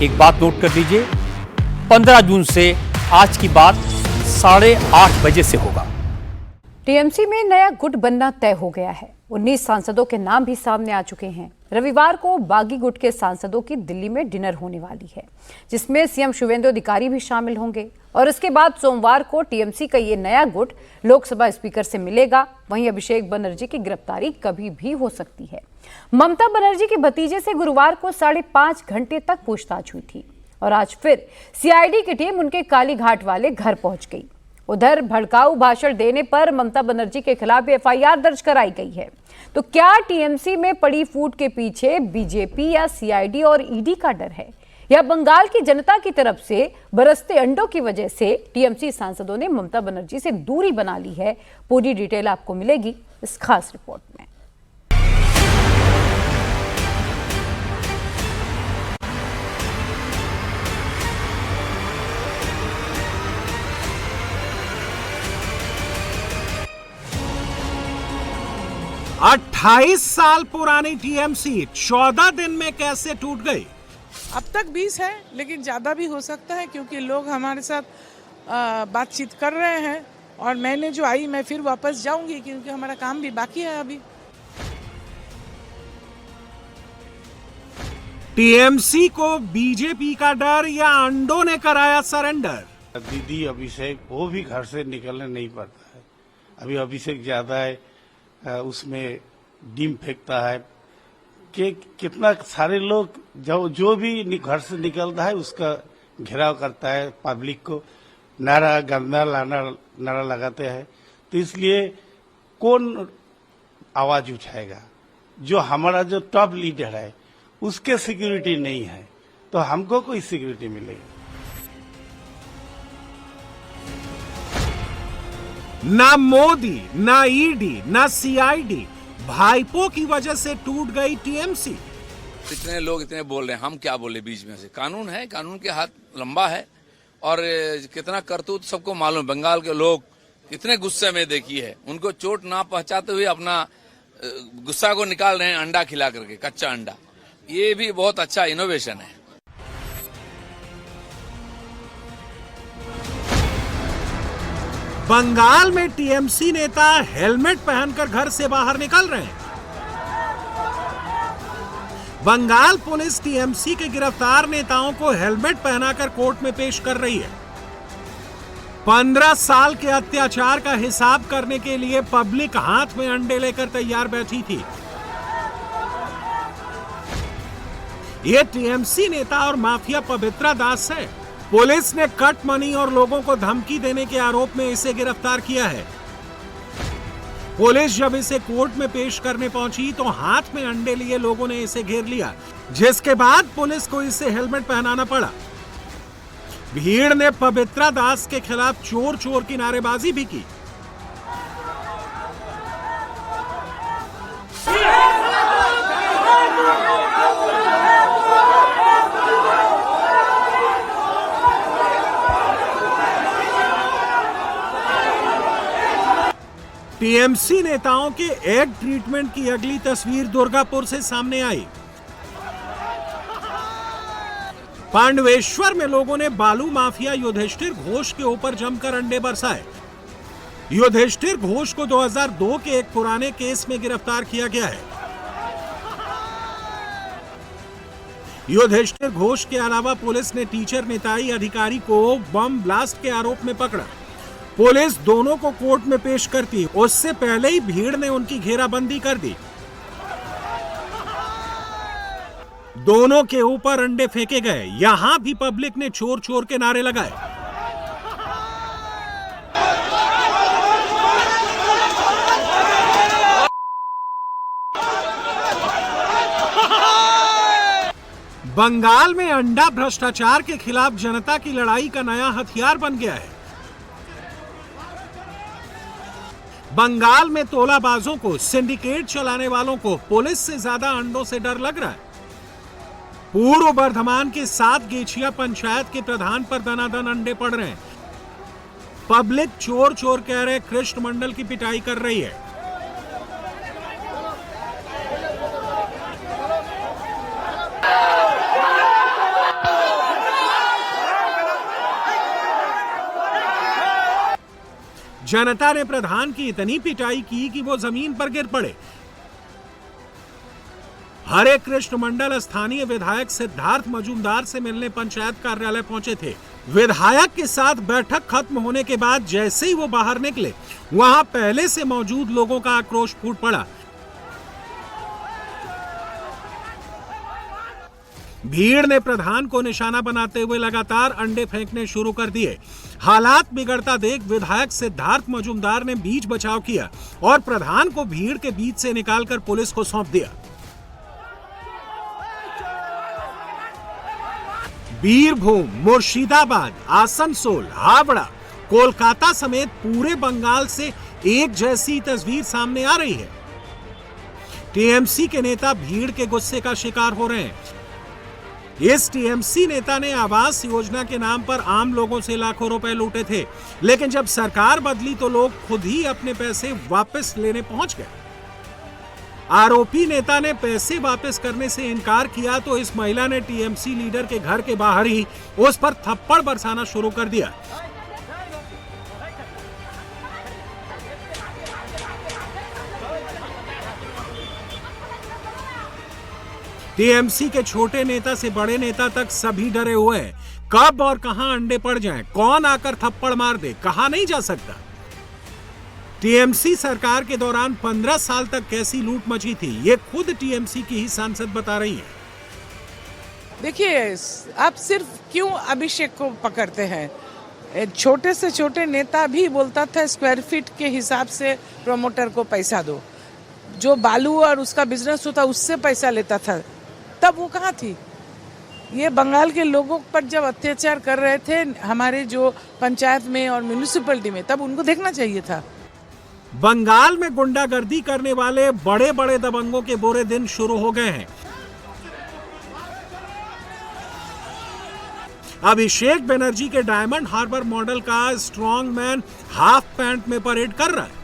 एक बात नोट कर लीजिए, 15 जून से आज की बात 8:30 बजे से होगा। टीएमसी में नया गुट बनना तय हो गया है। 19 सांसदों के नाम भी सामने आ चुके हैं। रविवार को बागी गुट के सांसदों की दिल्ली में डिनर होने वाली है, जिसमें सीएम शुवेंदु अधिकारी भी शामिल होंगे। और इसके बाद सोमवार को टीएमसी का ये नया गुट लोकसभा स्पीकर से मिलेगा। वहीं अभिषेक बनर्जी की गिरफ्तारी कभी भी हो सकती है। ममता बनर्जी के भतीजे से गुरुवार को 5.5 घंटे तक पूछताछ हुई थी और आज फिर सीआईडी की टीम उनके कालीघाट वाले घर पहुंच गई। उधर भड़काऊ भाषण देने पर ममता बनर्जी के खिलाफ एफआईआर दर्ज कराई गई है। तो क्या टीएमसी में पड़ी फूट के पीछे बीजेपी या सीआईडी और ईडी का डर है, या बंगाल की जनता की तरफ से बरसते अंडों की वजह से टीएमसी सांसदों ने ममता बनर्जी से दूरी बना ली है? पूरी डिटेल आपको मिलेगी इस खास रिपोर्ट में। 28 साल पुरानी टीएमसी 14 दिन में कैसे टूट गई? अब तक 20 है, लेकिन ज़्यादा भी हो सकता है क्योंकि लोग हमारे साथ बातचीत कर रहे हैं। और मैंने जो आई मैं फिर वापस जाऊंगी क्योंकि हमारा काम भी बाकी है अभी। टीएमसी को बीजेपी का डर या अंडों ने कराया सरेंडर? दीदी अभिषेक वो भी घर से निकलने नहीं पाता है। अभी अभिषेक ज्यादा है, उसमें डीम फेंकता है कि कितना सारे लोग जो भी घर से निकलता है उसका घेराव करता है, पब्लिक को नारा गंदा नारा लगाते हैं। तो इसलिए कौन आवाज उठाएगा? जो हमारा जो टॉप लीडर है उसके सिक्योरिटी नहीं है तो हमको कोई सिक्योरिटी मिलेगी? ना मोदी, ना ईडी, ना सीआईडी, भाईपो की वजह से टूट गई टीएमसी। इतने लोग इतने बोल रहे हैं, हम क्या बोले बीच में से? कानून है, कानून के हाथ लंबा है और कितना करतूत सबको मालूम। बंगाल के लोग कितने गुस्से में देखी है, उनको चोट ना पहुंचाते हुए अपना गुस्सा को निकाल रहे हैं अंडा खिला करके, कच्चा अंडा। ये भी बहुत अच्छा इनोवेशन है। बंगाल में टीएमसी नेता हेलमेट पहनकर घर से बाहर निकल रहे हैं। बंगाल पुलिस टीएमसी के गिरफ्तार नेताओं को हेलमेट पहनाकर कोर्ट में पेश कर रही है। 15 साल के अत्याचार का हिसाब करने के लिए पब्लिक हाथ में अंडे लेकर तैयार बैठी थी। ये टीएमसी नेता और माफिया पवित्रा दास है। पुलिस ने कट मनी और लोगों को धमकी देने के आरोप में इसे गिरफ्तार किया है। पुलिस जब इसे कोर्ट में पेश करने पहुंची तो हाथ में अंडे लिए लोगों ने इसे घेर लिया, जिसके बाद पुलिस को इसे हेलमेट पहनाना पड़ा। भीड़ ने पवित्रा दास के खिलाफ चोर चोर की नारेबाजी भी की। टीएमसी नेताओं के एग ट्रीटमेंट की अगली तस्वीर दुर्गापुर से सामने आई। पांडवेश्वर में लोगों ने बालू माफिया युधिष्ठिर घोष के ऊपर जमकर अंडे बरसाए। युधिष्ठिर घोष को 2002 के एक पुराने केस में गिरफ्तार किया गया है। युधिष्ठिर घोष के अलावा पुलिस ने टीचर निताई अधिकारी को बम ब्लास्ट के आरोप में पकड़ा। पुलिस दोनों को कोर्ट में पेश करती, उससे पहले ही भीड़ ने उनकी घेराबंदी कर दी। दोनों के ऊपर अंडे फेंके गए। यहां भी पब्लिक ने चोर चोर के नारे लगाए। बंगाल में अंडा भ्रष्टाचार के खिलाफ जनता की लड़ाई का नया हथियार बन गया है। बंगाल में तोलाबाजों को, सिंडिकेट चलाने वालों को पुलिस से ज्यादा अंडों से डर लग रहा है। पूर्व बर्धमान के 7 गेछिया पंचायत के प्रधान पर दनादन अंडे पड़ रहे हैं। पब्लिक चोर चोर कह रहे कृष्ण मंडल की पिटाई कर रही है। जनता ने प्रधान की इतनी पिटाई की कि वो जमीन पर गिर पड़े। हरे कृष्ण मंडल स्थानीय विधायक सिद्धार्थ मजूमदार से मिलने पंचायत कार्यालय पहुंचे थे। विधायक के साथ बैठक खत्म होने के बाद जैसे ही वो बाहर निकले, वहां पहले से मौजूद लोगों का आक्रोश फूट पड़ा। भीड़ ने प्रधान को निशाना बनाते हुए लगातार अंडे फेंकने शुरू कर दिए। हालात बिगड़ता देख विधायक सिद्धार्थ मजूमदार ने बीच बचाव किया और प्रधान को भीड़ के बीच से निकालकर पुलिस को सौंप दिया। बीरभूम, मुर्शिदाबाद, आसनसोल, हावड़ा, कोलकाता समेत पूरे बंगाल से एक जैसी तस्वीर सामने आ रही है। टीएमसी के नेता भीड़ के गुस्से का शिकार हो रहे हैं। इस टीएमसी नेता ने आवास योजना के नाम पर आम लोगों से लाखों रुपए लूटे थे, लेकिन जब सरकार बदली तो लोग खुद ही अपने पैसे वापस लेने पहुंच गए। आरोपी नेता ने पैसे वापस करने से इनकार किया तो इस महिला ने टीएमसी लीडर के घर के बाहर ही उस पर थप्पड़ बरसाना शुरू कर दिया। टीएमसी के छोटे नेता से बड़े नेता तक सभी डरे हुए हैं। कब और कहां अंडे पड़ जाएं, कौन आकर थप्पड़ मार दे, कहा नहीं जा सकता। टीएमसी सरकार के दौरान 15 साल तक कैसी लूट मची थी, ये खुद टीएमसी की ही सांसद बता रही है। देखिए, आप सिर्फ क्यों अभिषेक को पकड़ते हैं? छोटे से छोटे नेता भी बोलता था स्क्वायर फीट के हिसाब से प्रमोटर को पैसा दो। जो बालू और उसका बिजनेस होता उससे पैसा लेता था, तब वो कहाँ थी? ये बंगाल के लोगों पर जब अत्याचार कर रहे थे हमारे जो पंचायत में और म्यूनिसिपैलिटी में, तब उनको देखना चाहिए था। बंगाल में गुंडागर्दी करने वाले बड़े बड़े दबंगों के बुरे दिन शुरू हो गए हैं। अभिषेक बनर्जी के डायमंड हार्बर मॉडल का स्ट्रॉन्ग मैन हाफ पैंट में परेड कर रहा है।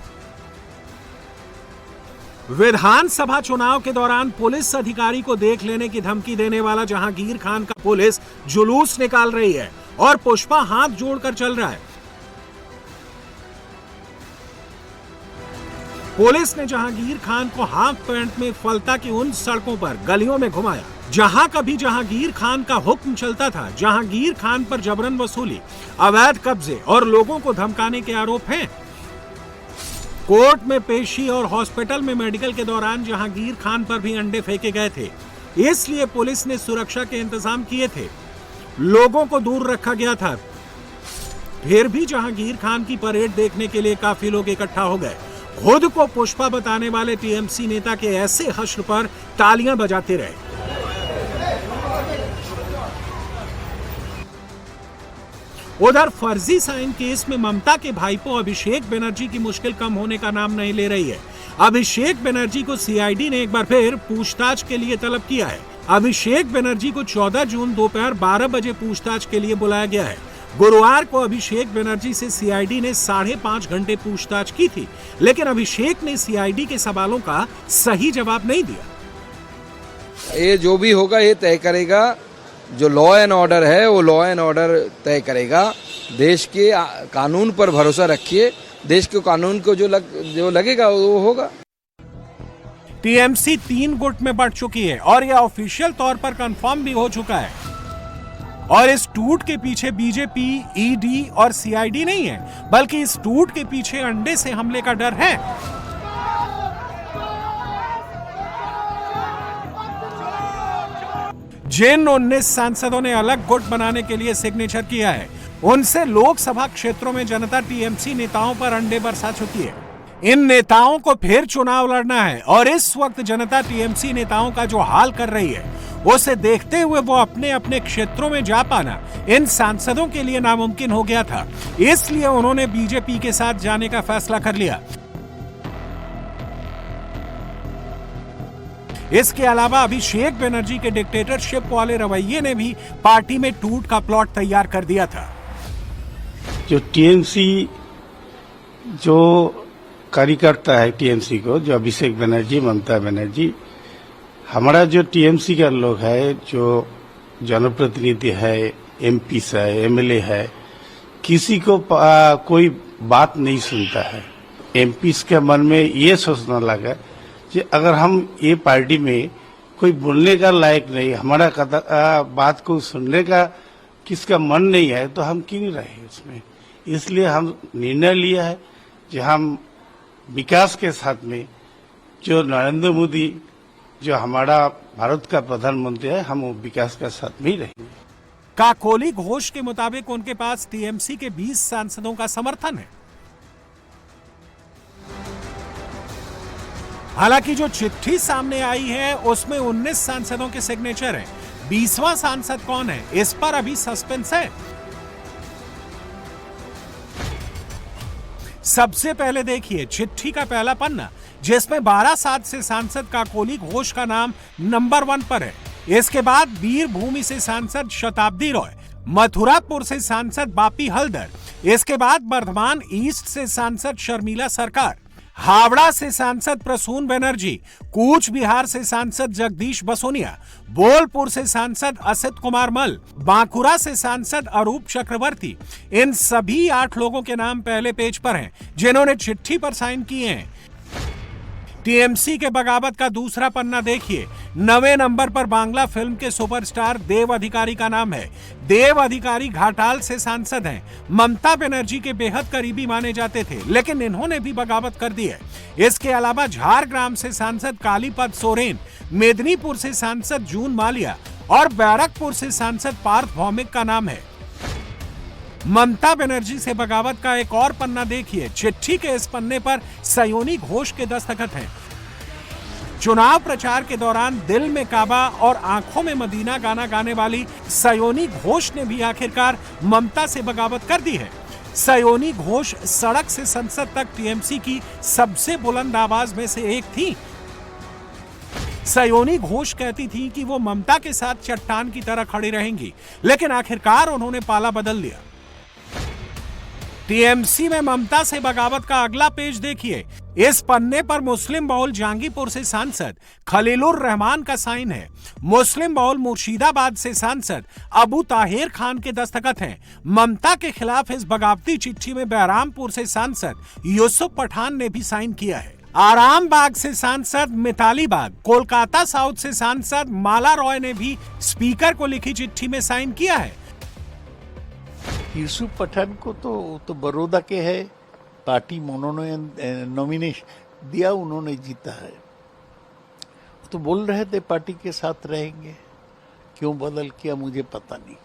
विधानसभा चुनाव के दौरान पुलिस अधिकारी को देख लेने की धमकी देने वाला जहांगीर खान का पुलिस जुलूस निकाल रही है और पुष्पा हाथ जोड़कर चल रहा है। पुलिस ने जहांगीर खान को हाफ पैंट में फलता की उन सड़कों पर गलियों में घुमाया जहां कभी जहांगीर खान का हुक्म चलता था। जहांगीर खान पर जबरन वसूली, अवैध कब्जे और लोगों को धमकाने के आरोप हैं। कोर्ट में पेशी और हॉस्पिटल में मेडिकल के दौरान जहांगीर खान पर भी अंडे फेंके गए थे, इसलिए पुलिस ने सुरक्षा के इंतजाम किए थे। लोगों को दूर रखा गया था। फिर भी जहांगीर खान की परेड देखने के लिए काफी लोग इकट्ठा हो गए। खुद को पुष्पा बताने वाले टीएमसी नेता के ऐसे हश्र पर तालियां बजाते रहे। उधर फर्जी साइन केस में ममता के भाईपो अभिषेक बनर्जी की मुश्किल कम होने का नाम नहीं ले रही है। अभिषेक बनर्जी को सीआईडी ने एक बार फिर पूछताछ के लिए तलब किया है। अभिषेक बनर्जी को 14 जून दोपहर 12 बजे पूछताछ के लिए बुलाया गया है। गुरुवार को अभिषेक बनर्जी से सीआईडी ने 5.5 घंटे पूछताछ की थी, लेकिन अभिषेक ने सीआईडी के सवालों का सही जवाब नहीं दिया। ये जो भी होगा ये तय करेगा, जो लॉ एंड ऑर्डर है वो लॉ एंड ऑर्डर तय करेगा। देश के कानून पर भरोसा रखिए, देश के कानून को जो लगेगा वो होगा। टीएमसी 3 गुट में बढ़ चुकी है और यह ऑफिशियल तौर पर कंफर्म भी हो चुका है। और इस टूट के पीछे बीजेपी, ईडी और सीआईडी नहीं है, बल्कि इस टूट के पीछे अंडे से हमले का डर है। जिन 19 सांसदों ने अलग गुट बनाने के लिए सिग्नेचर किया है, उनसे लोकसभा क्षेत्रों में जनता टीएमसी नेताओं पर अंडे बरसा चुकी है। इन नेताओं को फिर चुनाव लड़ना है और इस वक्त जनता टीएमसी नेताओं का जो हाल कर रही है, उसे देखते हुए वो अपने अपने क्षेत्रों में जा पाना इन सांसदों के लिए नामुमकिन हो गया था। इसलिए उन्होंने बीजेपी के साथ जाने का फैसला कर लिया। इसके अलावा अभिषेक बनर्जी के डिक्टेटरशिप वाले रवैये ने भी पार्टी में टूट का प्लॉट तैयार कर दिया था। जो टीएमसी जो कार्यकर्ता है टीएमसी को, जो अभिषेक बनर्जी, ममता बनर्जी, हमारा जो टीएमसी का लोग है, जो जनप्रतिनिधि है, एमपी है, एमएलए है, किसी को कोई बात नहीं सुनता है। एमपी के मन में ये सोचना लगा कि अगर हम ये पार्टी में कोई बोलने का लायक नहीं, हमारा बात को सुनने का किसका मन नहीं है, तो हम क्यों रहे उसमें। इसलिए हम निर्णय लिया है कि हम विकास के साथ में जो नरेंद्र मोदी जो हमारा भारत का प्रधानमंत्री है, हम वो विकास के साथ में ही रहेंगे। काकोली घोष के मुताबिक उनके पास टीएमसी के 20 सांसदों का समर्थन है। हालांकि जो चिट्ठी सामने आई है उसमें 19 सांसदों के सिग्नेचर हैं। 20वां सांसद कौन है, इस पर अभी सस्पेंस है। सबसे पहले देखिए चिट्ठी का पहला पन्ना, जिसमें बारासात से सांसद काकोली घोष का नाम नंबर 1 पर है। इसके बाद वीरभूमि से सांसद शताब्दी रॉय, मथुरापुर से सांसद बापी हल्दर, इसके बाद बर्धमान ईस्ट से सांसद शर्मिला सरकार, हावड़ा से सांसद प्रसून बनर्जी, कूच बिहार से सांसद जगदीश बसोनिया, बोलपुर से सांसद असित कुमार मल, बांकुरा से सांसद अरूप चक्रवर्ती। इन सभी 8 लोगों के नाम पहले पेज पर हैं, जिन्होंने चिट्ठी पर साइन किए हैं। टीएमसी के बगावत का दूसरा पन्ना देखिए। 9वें नंबर पर बांग्ला फिल्म के सुपरस्टार देव अधिकारी का नाम है। देव अधिकारी घाटाल से सांसद हैं। ममता बनर्जी के बेहद करीबी माने जाते थे, लेकिन इन्होंने भी बगावत कर दी है। इसके अलावा झारग्राम से सांसद कालीपद सोरेन, मेदिनीपुर से सांसद जून मालिया और बैरकपुर से सांसद पार्थ भौमिक का नाम है। ममता बनर्जी से बगावत का एक और पन्ना देखिए। चिट्ठी के इस पन्ने पर सयोनी घोष के दस्तखत हैं। चुनाव प्रचार के दौरान दिल में काबा और आंखों में मदीना गाना गाने वाली सयोनी घोष ने भी आखिरकार ममता से बगावत कर दी है। सयोनी घोष सड़क से संसद तक टीएमसी की सबसे बुलंद आवाज में से एक थी। सयोनी घोष कहती थी कि वो ममता के साथ चट्टान की तरह खड़ी रहेंगी, लेकिन आखिरकार उन्होंने पाला बदल लिया। टीएमसी में ममता से बगावत का अगला पेज देखिए। इस पन्ने पर मुस्लिम बहुल जहांगीरपुर से सांसद खलीलुर रहमान का साइन है। मुस्लिम बहुल मुर्शिदाबाद से सांसद अबू ताहिर खान के दस्तखत हैं। ममता के खिलाफ इस बगावती चिट्ठी में बहरामपुर से सांसद यूसुफ पठान ने भी साइन किया है। आराम बाग से सांसद मिताली बाग, कोलकाता साउथ से सांसद माला रॉय ने भी स्पीकर को लिखी चिट्ठी में साइन किया है। यूसुफ पठान को तो बड़ौदा के है, पार्टी नॉमिनेशन दिया, उन्होंने जीता है। तो बोल रहे थे पार्टी के साथ रहेंगे, क्यों बदल किया मुझे पता नहीं,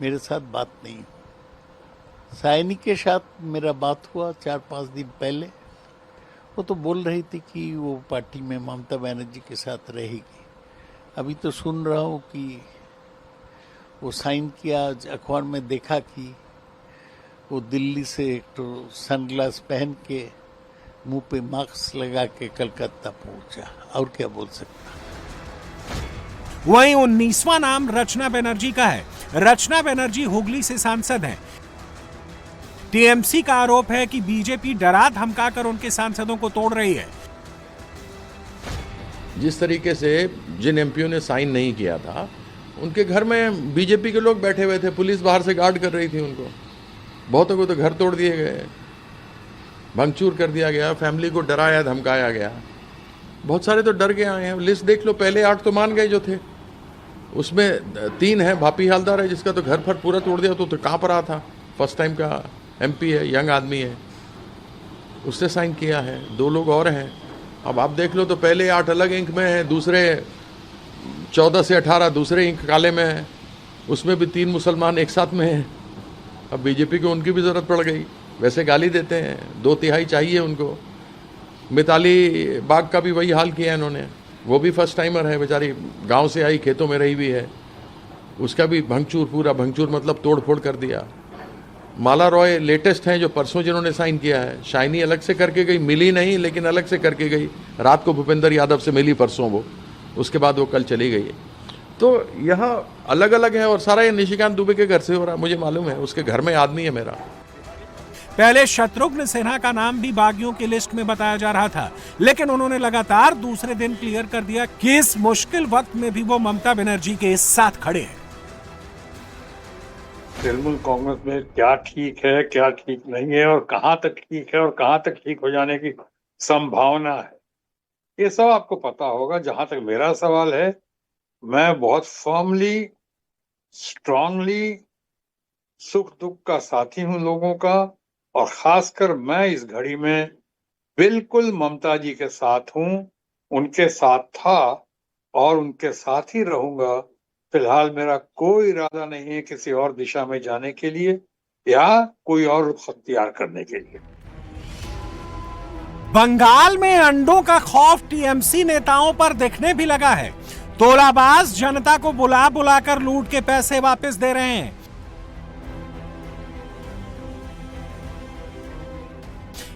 मेरे साथ बात नहीं। सायनी के साथ मेरा बात हुआ 4-5 दिन पहले, वो तो बोल रही थी कि वो पार्टी में ममता बनर्जी के साथ रहेगी। अभी तो सुन रहा हूँ कि वो साइन किया। अखबार में देखा कि वो दिल्ली से एक तो सनग्लास पहन के मुंह पे मास्क लगा के कलकत्ता पहुंचा, और क्या बोल सकता। वहीं 19वां नाम रचना बनर्जी का है। रचना बनर्जी हुगली से सांसद हैं। टीएमसी का आरोप है कि बीजेपी डरा धमकाकर उनके सांसदों को तोड़ रही है। जिस तरीके से जिन एमपीओ ने साइन नहीं किया था, उनके घर में बीजेपी के लोग बैठे हुए थे, पुलिस बाहर से गार्ड कर रही थी उनको। बहुतों को तो घर तोड़ दिए गए, भंगचूर कर दिया गया, फैमिली को डराया धमकाया गया। बहुत सारे तो डर के आए हैं। लिस्ट देख लो, पहले 8 तो मान गए जो थे, उसमें 3 है। बापी हल्दर है जिसका तो घर पर पूरा तोड़ दिया, तो कांप रहा था। फर्स्ट टाइम का एमपी है, यंग आदमी है, उससे साइन किया है। 2 लोग और हैं। अब आप देख लो तो पहले 8 अलग इंक में है, दूसरे 14 से 18 दूसरे इंक काले में है, उसमें भी 3 मुसलमान एक साथ में हैं। अब बीजेपी को उनकी भी ज़रूरत पड़ गई। वैसे गाली देते हैं, 2/3 चाहिए उनको। मिताली बाग का भी वही हाल किया इन्होंने, वो भी फर्स्ट टाइमर है, बेचारी गांव से आई, खेतों में रही हुई है, उसका भी भंगचूर, पूरा भंगचूर मतलब तोड़ फोड़ कर दिया। माला रॉय लेटेस्ट हैं जो परसों जिन्होंने साइन किया है। शाइनी अलग से करके गई, मिली नहीं लेकिन अलग से करके गई। रात को भूपेंद्र यादव से मिली परसों वो, उसके बाद वो कल चली गई। तो यह अलग अलग है और सारा ये निशिकांत दुबे के घर से हो रहा, मुझे मालूम है, उसके घर में आदमी है मेरा। पहले शत्रुघ्न सिन्हा का नाम भी बागियों की लिस्ट में बताया जा रहा था, लेकिन उन्होंने लगातार दूसरे दिन क्लियर कर दिया कि इस मुश्किल वक्त में भी वो ममता बनर्जी के साथ खड़े हैं। तृणमूल कांग्रेस में क्या ठीक है, क्या ठीक नहीं है, और कहां तक ठीक है और कहां तक ठीक हो जाने की संभावना है, ये सब आपको पता होगा। जहां तक मेरा सवाल है, मैं बहुत फर्मली, स्ट्रांगली सुख दुख का साथी हूं लोगों का, और खासकर मैं इस घड़ी में बिल्कुल ममता जी के साथ हूं, उनके साथ था और उनके साथ ही रहूंगा। फिलहाल मेरा कोई इरादा नहीं है किसी और दिशा में जाने के लिए या कोई और रुख अख्तियार करने के लिए। बंगाल में अंडों का खौफ टीएमसी नेताओं पर दिखने भी लगा है। तोलाबाज जनता को बुला बुलाकर लूट के पैसे वापस दे रहे हैं।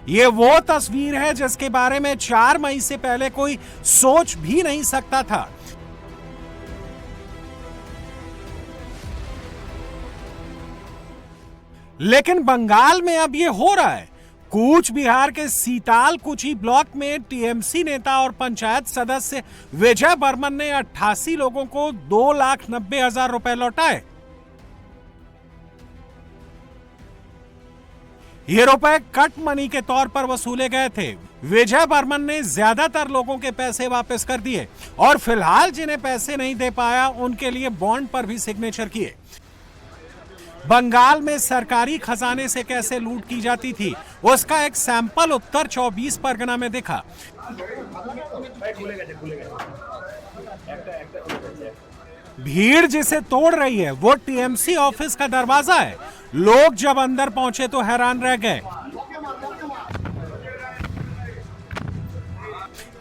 ये वो तस्वीर है जिसके बारे में 4 मई से पहले कोई सोच भी नहीं सकता था। लेकिन बंगाल में अब ये हो रहा है। कूच बिहार के सीतालकुची ब्लॉक में टीएमसी नेता और पंचायत सदस्य विजय बर्मन ने 88 लोगों को 2,90,000 रुपए लौटाए। ये रुपए कट मनी के तौर पर वसूले गए थे। विजय बर्मन ने ज्यादातर लोगों के पैसे वापस कर दिए और फिलहाल जिन्हें पैसे नहीं दे पाया उनके लिए बॉन्ड पर भी सिग्नेचर किए। बंगाल में सरकारी खजाने से कैसे लूट की जाती थी उसका एक सैंपल उत्तर 24 परगना में दिखा। भीड़ जिसे तोड़ रही है वो टीएमसी ऑफिस का दरवाजा है। लोग जब अंदर पहुंचे तो हैरान रह गए।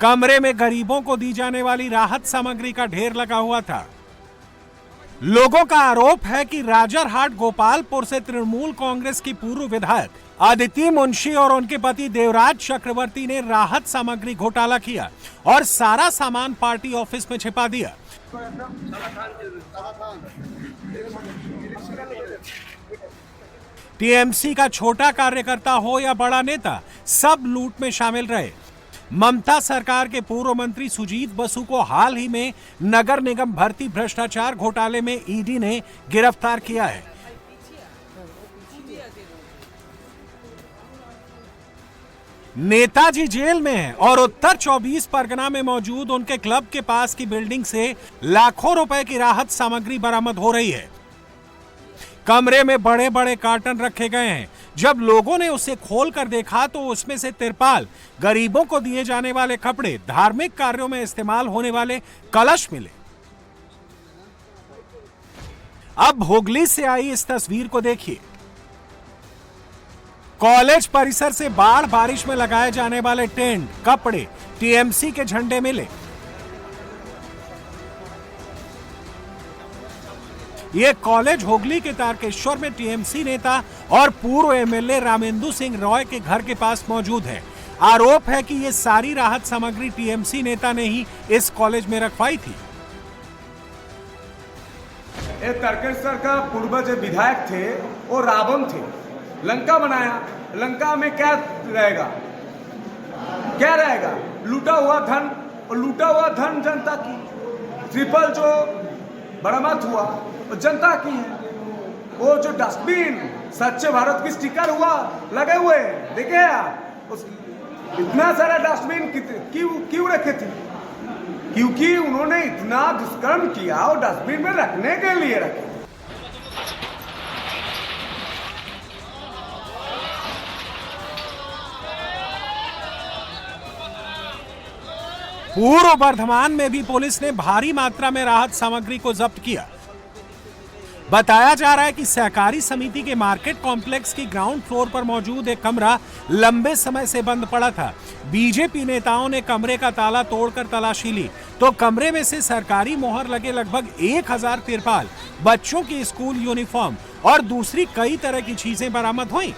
कमरे में गरीबों को दी जाने वाली राहत सामग्री का ढेर लगा हुआ था। लोगों का आरोप है कि राजरहाट गोपालपुर से तृणमूल कांग्रेस की पूर्व विधायक अदिति मुंशी और उनके पति देवराज चक्रवर्ती ने राहत सामग्री घोटाला किया और सारा सामान पार्टी ऑफिस में छिपा दिया। टीएमसी का छोटा कार्यकर्ता हो या बड़ा नेता, सब लूट में शामिल रहे। ममता सरकार के पूर्व मंत्री सुजीत बसु को हाल ही में नगर निगम भर्ती भ्रष्टाचार घोटाले में ईडी ने गिरफ्तार किया है। नेताजी जेल में है और उत्तर 24 परगना में मौजूद उनके क्लब के पास की बिल्डिंग से लाखों रुपए की राहत सामग्री बरामद हो रही है। कमरे में बड़े बड़े कार्टन रखे गए हैं। जब लोगों ने उसे खोलकर देखा तो उसमें से तिरपाल, गरीबों को दिए जाने वाले कपड़े, धार्मिक कार्यों में इस्तेमाल होने वाले कलश मिले। अब हुगली से आई इस तस्वीर को देखिए। कॉलेज परिसर से बाढ़ बारिश में लगाए जाने वाले टेंट, कपड़े, टीएमसी के झंडे मिले। ये कॉलेज हुगली के तारकेश्वर में टीएमसी नेता और पूर्व एमएलए रामेंदु सिंह रॉय के घर के पास मौजूद है। आरोप है कि ये सारी राहत सामग्री टीएमसी नेता ने ही इस कॉलेज में रखवाई थी। तारकेश्वर का पूर्व जो विधायक थे वो रावण थे, लंका बनाया। लंका में क्या रहेगा, क्या रहेगा? लूटा हुआ धन, और लूटा हुआ धन जनता की। ट्रिपल जो बरामद हुआ वो जनता की है। वो जो डस्टबिन स्वच्छ भारत की स्टिकर हुआ लगे हुए, देखे आप इतना सारा डस्टबिन क्यों रखे थे? क्योंकि उन्होंने इतना दुष्कर्म किया और डस्टबिन में रखने के लिए रखे। पूर्व बर्धमान में भी पुलिस ने भारी मात्रा में राहत सामग्री को जब्त किया। बताया जा रहा है कि सहकारी समिति के मार्केट कॉम्प्लेक्स की ग्राउंड फ्लोर पर मौजूद एक कमरा लंबे समय से बंद पड़ा था। बीजेपी नेताओं ने कमरे का ताला तोड़कर तलाशी ली तो कमरे में से सरकारी मोहर लगे लगभग 1000 तिरपाल, बच्चों की स्कूल यूनिफॉर्म और दूसरी कई तरह की चीजें बरामद हुई।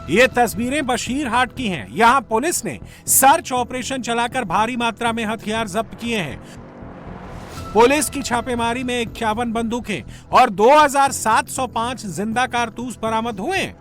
ये तस्वीरें बशीरहाट की हैं। यहां पुलिस ने सर्च ऑपरेशन चलाकर भारी मात्रा में हथियार जब्त किए हैं। पुलिस की छापेमारी में 51 बंदूकें और 2705 जिंदा कारतूस बरामद हुए हैं।